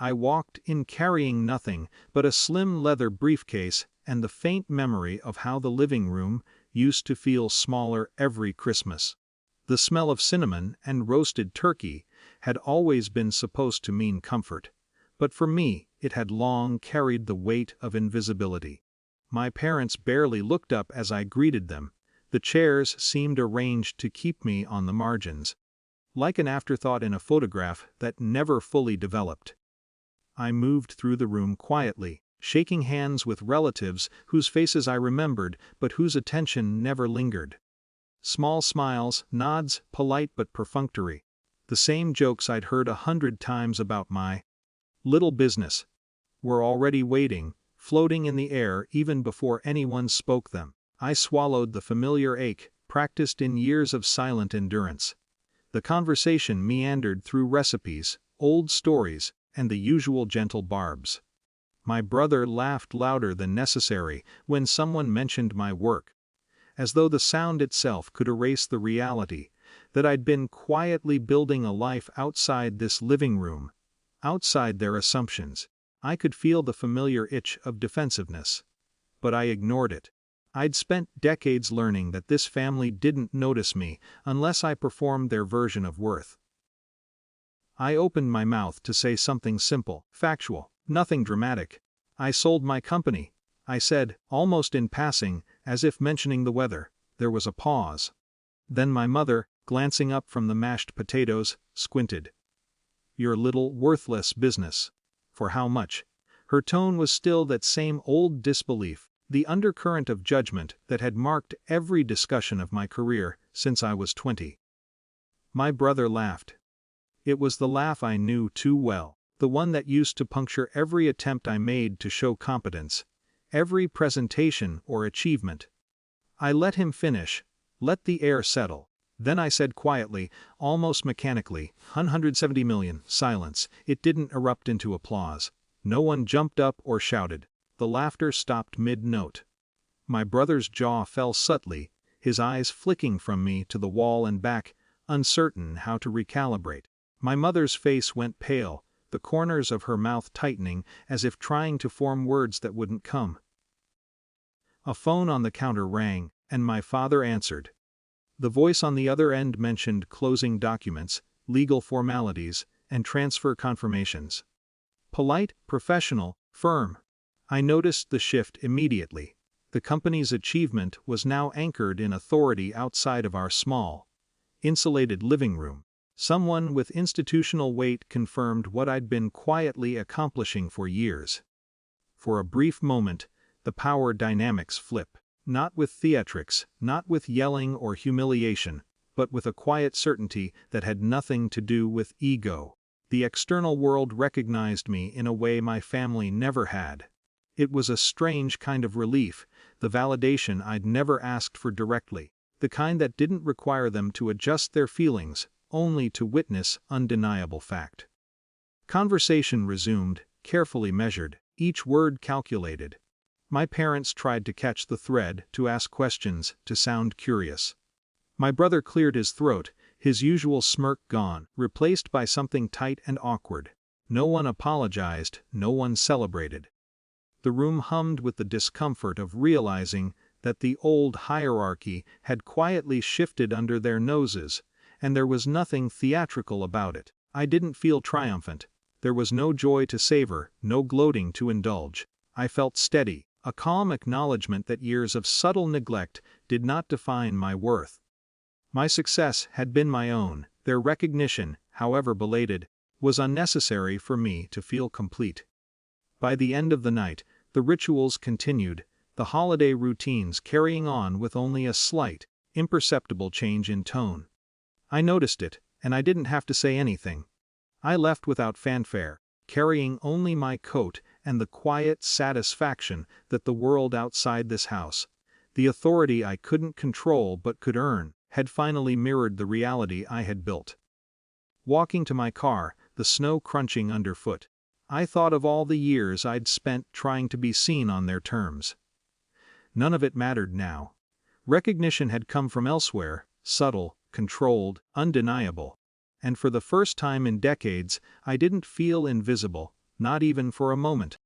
I walked in carrying nothing but a slim leather briefcase and the faint memory of how the living room used to feel smaller every Christmas. The smell of cinnamon and roasted turkey had always been supposed to mean comfort, but for me it had long carried the weight of invisibility. My parents barely looked up as I greeted them. The chairs seemed arranged to keep me on the margins, like an afterthought in a photograph that never fully developed. I moved through the room quietly, shaking hands with relatives whose faces I remembered but whose attention never lingered. Small smiles, nods, polite but perfunctory. The same jokes I'd heard 100 times about my little business were already waiting, floating in the air even before anyone spoke them. I swallowed the familiar ache, practiced in years of silent endurance. The conversation meandered through recipes, old stories, and the usual gentle barbs. My brother laughed louder than necessary when someone mentioned my work, as though the sound itself could erase the reality that I'd been quietly building a life outside this living room, outside their assumptions. I could feel the familiar itch of defensiveness, but I ignored it. I'd spent decades learning that this family didn't notice me unless I performed their version of worth. I opened my mouth to say something simple, factual, nothing dramatic. "I sold my company," I said, almost in passing, as if mentioning the weather. There was a pause. Then my mother, glancing up from the mashed potatoes, squinted. "Your little, worthless business. For how much?" Her tone was still that same old disbelief, the undercurrent of judgment that had marked every discussion of my career since I was 20. My brother laughed. It was the laugh I knew too well, the one that used to puncture every attempt I made to show competence, every presentation or achievement. I let him finish, let the air settle. Then I said quietly, almost mechanically, 170 million, silence. It didn't erupt into applause. No one jumped up or shouted. The laughter stopped mid-note. My brother's jaw fell subtly, his eyes flicking from me to the wall and back, uncertain how to recalibrate. My mother's face went pale, the corners of her mouth tightening as if trying to form words that wouldn't come. A phone on the counter rang, and my father answered. The voice on the other end mentioned closing documents, legal formalities, and transfer confirmations. Polite, professional, firm. I noticed the shift immediately. The company's achievement was now anchored in authority outside of our small, insulated living room. Someone with institutional weight confirmed what I'd been quietly accomplishing for years. For a brief moment, the power dynamics flip. Not with theatrics, not with yelling or humiliation, but with a quiet certainty that had nothing to do with ego. The external world recognized me in a way my family never had. It was a strange kind of relief, the validation I'd never asked for directly, the kind that didn't require them to adjust their feelings, only to witness undeniable fact. Conversation resumed, carefully measured, each word calculated. My parents tried to catch the thread, to ask questions, to sound curious. My brother cleared his throat, his usual smirk gone, replaced by something tight and awkward. No one apologized, no one celebrated. The room hummed with the discomfort of realizing that the old hierarchy had quietly shifted under their noses, and there was nothing theatrical about it. I didn't feel triumphant. There was no joy to savor, no gloating to indulge. I felt steady, a calm acknowledgement that years of subtle neglect did not define my worth. My success had been my own, their recognition, however belated, was unnecessary for me to feel complete. By the end of the night, the rituals continued, the holiday routines carrying on with only a slight, imperceptible change in tone. I noticed it, and I didn't have to say anything. I left without fanfare, carrying only my coat and the quiet satisfaction that the world outside this house, the authority I couldn't control but could earn, had finally mirrored the reality I had built. Walking to my car, the snow crunching underfoot, I thought of all the years I'd spent trying to be seen on their terms. None of it mattered now. Recognition had come from elsewhere, subtle, controlled, undeniable. And for the first time in decades, I didn't feel invisible, not even for a moment.